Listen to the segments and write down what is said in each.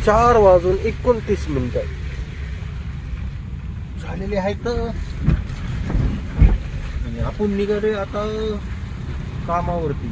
4:29 झालेले आहेत आणि आपण निघाले आता कामावरती.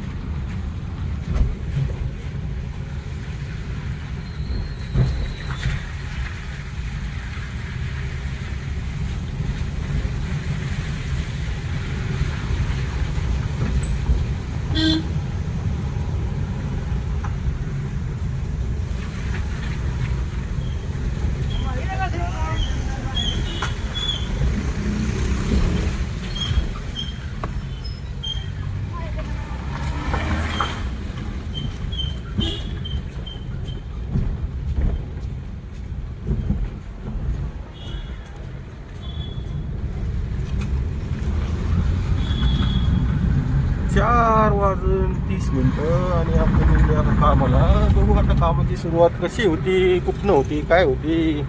चार वाजून 30 मिनिटं आणि आपण निघलो आता कामाला. बघू आता कामाची सुरुवात कशी होती, कुठनं होती, काय होती.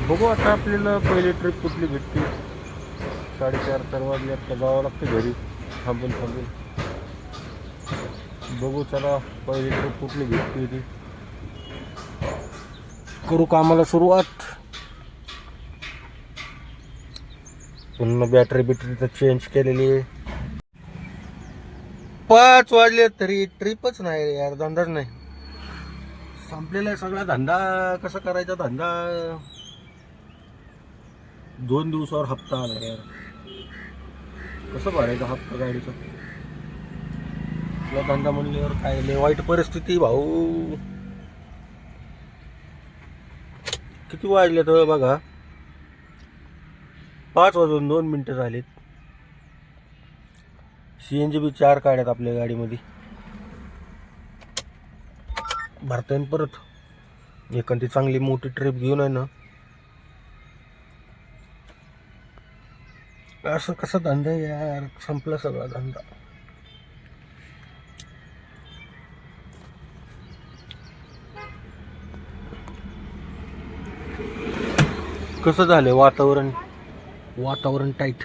बघू आता आपल्याला पहिली ट्रिप कुठली भेटते. 4:30 वाजले, आता जावं लागतं घरी थांबून. बघू चला पहिली ट्रिप कुठली भेटते ती. करू कामाला सुरुवात. पुन्हा बॅटरी तर चेंज केलेली आहे. 5 वाजले तरी ट्रिपच नाही यार, धंदाच नाही. संपलेला आहे सगळा धंदा. कसा करायचा धंदा. 2 दिवसावर हप्ता आला यार. कसं भरायचा हप्ता गाडीचा. तुला धंदा म्हणल्यावर काय लय वाईट परिस्थिती भाऊ. किती वाजले तर बघा, 5:02 झालेत. CNG बी 4 काढ्यात आपल्या गाडीमध्ये. भरता येईन परत एखादी चांगली मोठी ट्रिप घेऊन आहे ना. असं कसा धंदा यार, संपला सगळा धंदा. कसं झालंय वातावरण टाईट.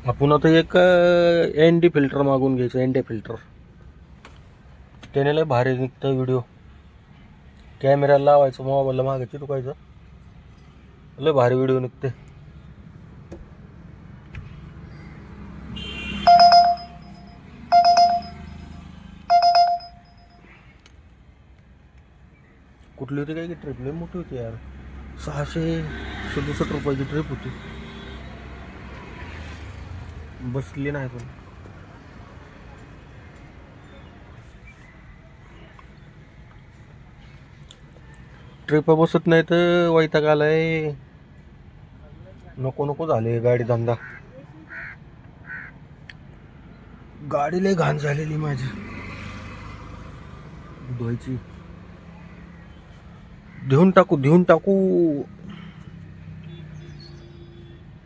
आपण आता एक ND फिल्टर मागून घ्यायचं. ND फिल्टर त्याने लय भारी निघतं व्हिडिओ. कॅमेऱ्याला लावायचं, मोबाईलला मागे चिटकायचं, लय भारी व्हिडिओ निघते. कुठली होती काय की ट्रिप लय मोठी होती यार. 667 रुपयाची ट्रिप होती. बसली नाही पण. ट्रिप बसत नाही तर वैताग आलाय. नको झाले गाडी धंदा. गाडी लय घाण झालेली माझी धुवायची. धुवून टाकू.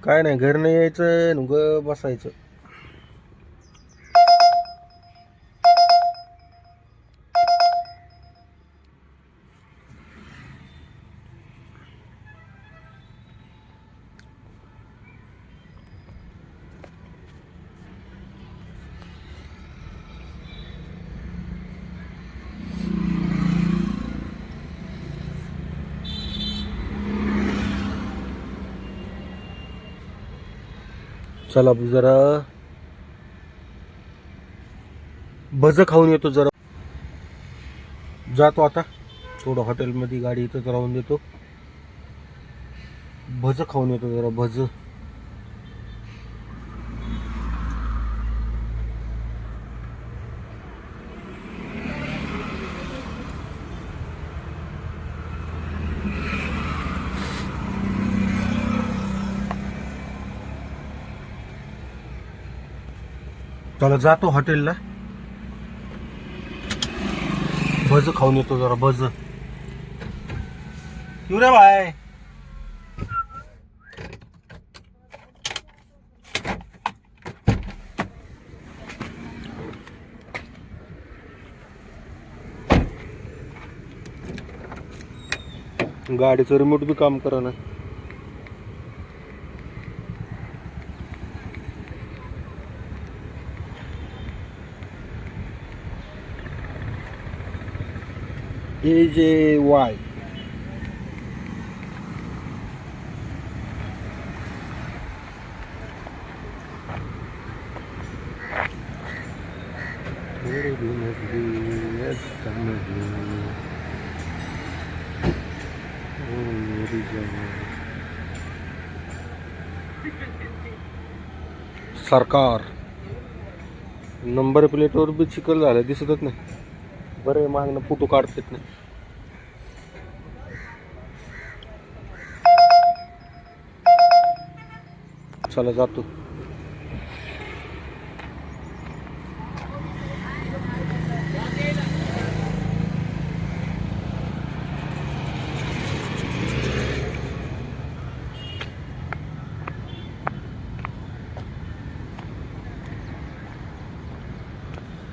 काय नाही, घर नाही यायचं, नुग बसायचं. चला जरा भज खाऊन येतो जरा. जातो आता थोडं हॉटेलमध्ये गाडी इथंच राहून देतो. भज खाऊन येतो जरा भज. चला जातो हॉटेलला. भज खाऊन येतो जरा भज. येऊ रे बाय. गाडीचं रिमोट बी काम करा ना. AJY सरकार. नंबर प्लेटवर बी चिखल झालं दिसतच नाही. बरे मागणं फोटो काढतात नाही. चला जातो.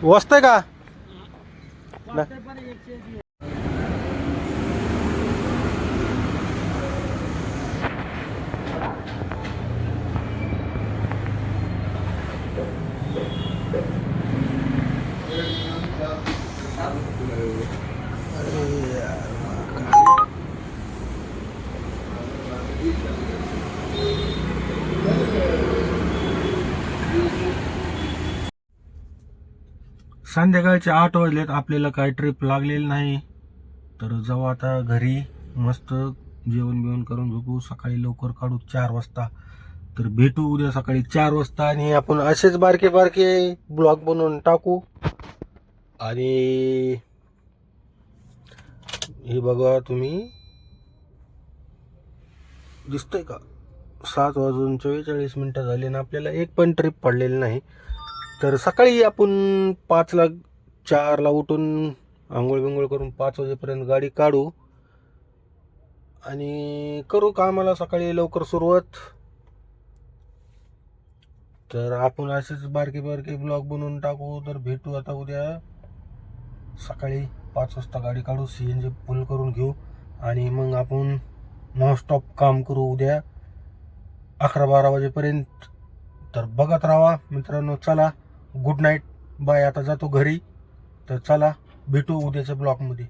वाजतंय का ना? संध्याकाळचे 8 वाजलेत. आपल्याला काय ट्रिप लागलेली नाही. तर जाऊ आता घरी. मस्त जेवण बिवण करून झोपू. सकाळी लवकर काढू 4 वाजता. तर भेटू उद्या सकाळी 4 वाजता. आणि आपण असेच बारके बारके ब्लॉग बनवून टाकू. आणि हे बघा तुम्ही, दिसतंय का 7:44 झाले ना. आपल्याला एक पण ट्रिप पडलेली नाही. तर सकाळी आपण 4ला उठून आंघोळ बिंघोळ करून 5 वाजेपर्यंत गाडी काढू आणि करू कामाला सकाळी लवकर सुरुवात. तर आपण असेच बारके बारके ब्लॉग बनवून टाकू. तर भेटू आता उद्या सकाळी 5 वाजता. गाडी काढू, CNG फुल करून घेऊ आणि मग आपण नॉनस्टॉप काम करू उद्या 11-12 वाजेपर्यंत. तर बघत राहा मित्रांनो. चला गुड नाईट, बाय. आता जातो घरी. तर चला भेटू उद्याच्या ब्लॉगमध्ये.